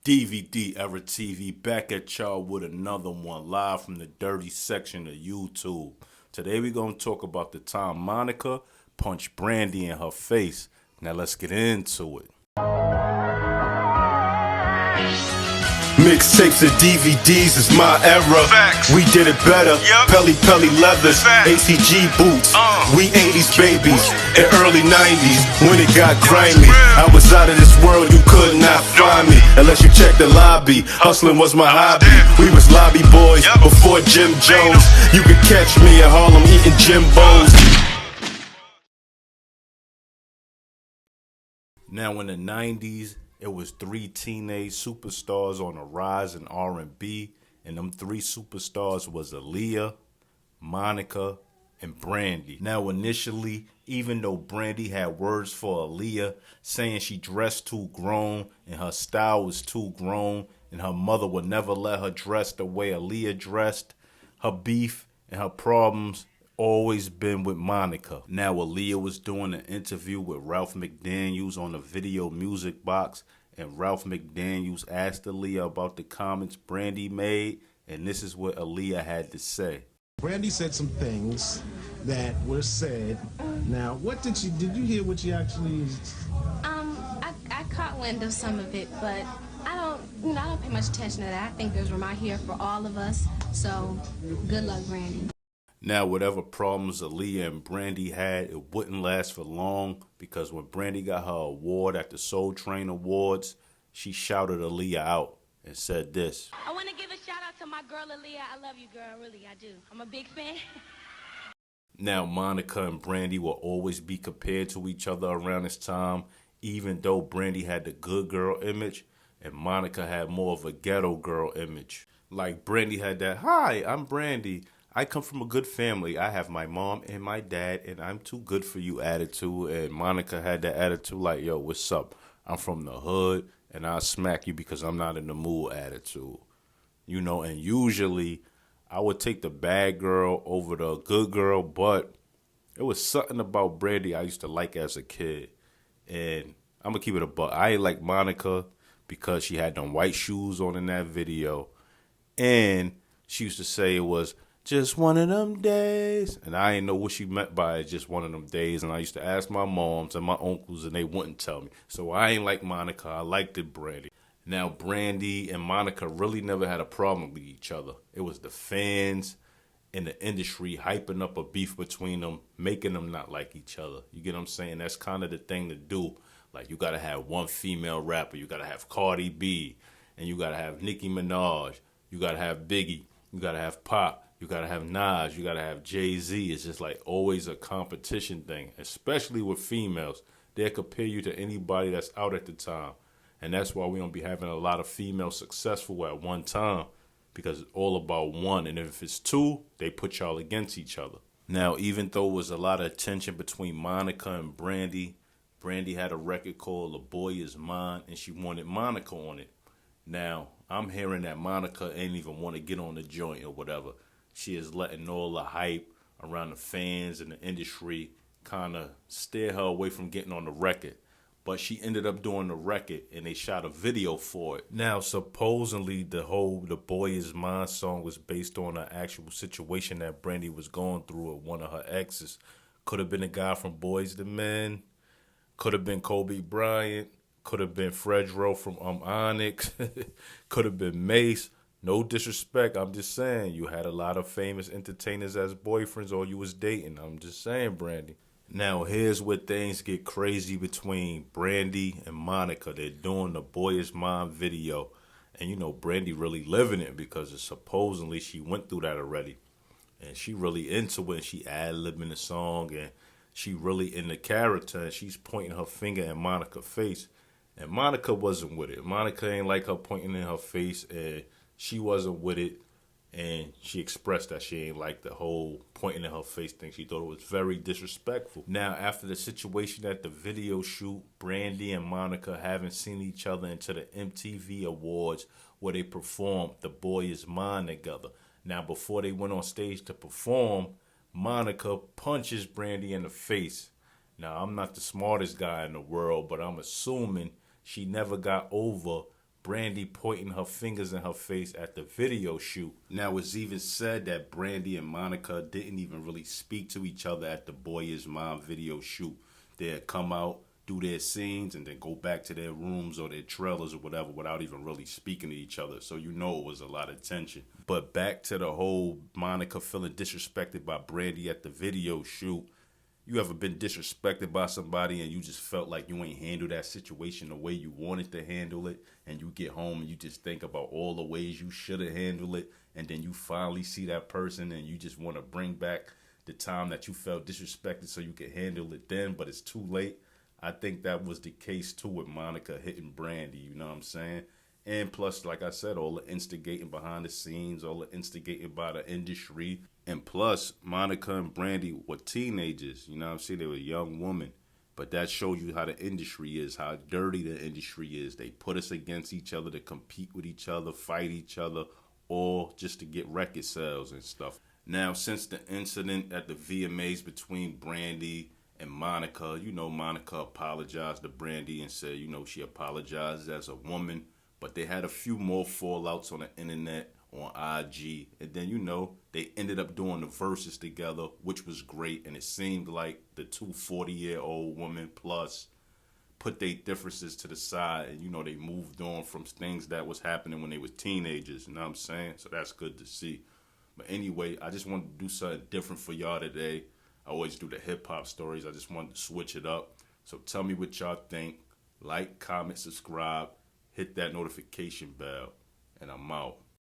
DVD Era TV back at y'all with another one live from the dirty section of YouTube. Today we're going to talk about the time Monica punched Brandy in her face. Now let's get into it. Mixtapes and DVDs is my era. Facts. We did it better. Yep. Pelly leathers, Facts. ACG boots. We 80s babies and early 90s when it got grimy. real. I was out of this world, you could not find me unless you check the lobby. Hustling was my hobby. We was lobby boys Yep. before Jim Jones. You could catch me at Harlem eating Jimbos. Now in the 90s, it was three teenage superstars on a rise in R&B, and them three superstars was Aaliyah, Monica, and Brandy. Now initially, even though Brandy had words for Aaliyah saying she dressed too grown and her style was too grown and her mother would never let her dress the way Aaliyah dressed, her beef and her problems always been with Monica. Now Aaliyah was doing an interview with Ralph McDaniels on the Video Music Box, and Ralph McDaniels asked Aaliyah about the comments Brandy made, and this is what Aaliyah had to say. Brandy said some things that were said. Now, what did you hear what she actually... I caught wind of some of it, but I don't pay much attention to that. I think there's room out here for all of us, so good luck, Brandy. Now, whatever problems Aaliyah and Brandy had, it wouldn't last for long, because when Brandy got her award at the Soul Train Awards, she shouted Aaliyah out and said this. I want to give a shout out to my girl, Aaliyah. I love you, girl. Really, I do. I'm a big fan. Now, Monica and Brandy will always be compared to each other around this time, even though Brandy had the good girl image and Monica had more of a ghetto girl image. Like Brandy had that, "Hi, I'm Brandy. I come from a good family. I have my mom and my dad, and I'm too good for you" attitude. And Monica had that attitude like, "Yo, what's up? I'm from the hood, and I'll smack you because I'm not in the mood" attitude. You know, and usually I would take the bad girl over the good girl, but it was something about Brandy I used to like as a kid. And I'm going to keep it a buck. I ain't like Monica because she had them white shoes on in that video. And she used to say it was just one of them days. And I didn't know what she meant by it, just one of them days. And I used to ask my moms and my uncles, and they wouldn't tell me. So I ain't like Monica. I liked it, Brandy. Now, Brandy and Monica really never had a problem with each other. It was the fans in the industry hyping up a beef between them, making them not like each other. You get what I'm saying? That's kind of the thing to do. Like, you got to have one female rapper. You got to have Cardi B. And you got to have Nicki Minaj. You got to have Biggie. You got to have Pop. You got to have Nas. You got to have Jay-Z. It's just like always a competition thing, especially with females. They'll compare you to anybody that's out at the time. And that's why we don't be having a lot of females successful at one time, because it's all about one. And if it's two, they put y'all against each other. Now, even though there was a lot of tension between Monica and Brandy, Brandy had a record called "A Boy Is Mine," and she wanted Monica on it. Now, I'm hearing that Monica ain't even want to get on the joint or whatever. She is letting all the hype around the fans and the industry kind of steer her away from getting on the record. But she ended up doing the record, and they shot a video for it. Now, supposedly, the Boy Is Mine song was based on an actual situation that Brandy was going through with one of her exes. Could have been a guy from Boyz II Men. Could have been Kobe Bryant. Could have been Fredro from Onyx. Could have been Mace. No disrespect. I'm just saying, you had a lot of famous entertainers as boyfriends, or you was dating. I'm just saying, Brandy. Now, here's where things get crazy between Brandy and Monica. They're doing the Boy Is Mine video. And, you know, Brandy really living it because supposedly she went through that already. And she really into it. She ad-libbing the song, and she really in the character. And she's pointing her finger in Monica's face. And Monica wasn't with it. Monica ain't like her pointing in her face, and she wasn't with it. And she expressed that she ain't like the whole pointing in her face thing. She thought it was very disrespectful. Now, after the situation at the video shoot, Brandy and Monica haven't seen each other into the MTV Awards where they performed "The Boy Is Mine" together. Now, before they went on stage to perform, Monica punches Brandy in the face. Now, I'm not the smartest guy in the world, but I'm assuming she never got over Brandy pointing her fingers in her face at the video shoot. Now, it's even said that Brandy and Monica didn't even really speak to each other at the Boy Is Mom video shoot. They'd come out, do their scenes, and then go back to their rooms or their trailers or whatever without even really speaking to each other. So you know it was a lot of tension. But back to the whole Monica feeling disrespected by Brandy at the video shoot. You ever been disrespected by somebody and you just felt like you ain't handled that situation the way you wanted to handle it, and you get home and you just think about all the ways you should have handled it, and then you finally see that person and you just want to bring back the time that you felt disrespected so you could handle it then, but it's too late? I think that was the case too with Monica hitting Brandy, you know what I'm saying? And plus, like I said, all the instigating behind the scenes, all the instigating by the industry. And plus, Monica and Brandy were teenagers, you know what I'm saying? They were young women. But that shows you how the industry is, how dirty the industry is. They put us against each other to compete with each other, fight each other, all just to get record sales and stuff. Now, since the incident at the VMAs between Brandy and Monica, you know, Monica apologized to Brandy and said, you know, she apologized as a woman. But they had a few more fallouts on the internet, on IG. And then, you know, they ended up doing the verses together, which was great. And it seemed like the two 40-year-old women plus put their differences to the side. And, you know, they moved on from things that was happening when they was teenagers. You know what I'm saying? So that's good to see. But anyway, I just wanted to do something different for y'all today. I always do the hip-hop stories. I just wanted to switch it up. So tell me what y'all think. Like, comment, subscribe. Hit that notification bell, and I'm out.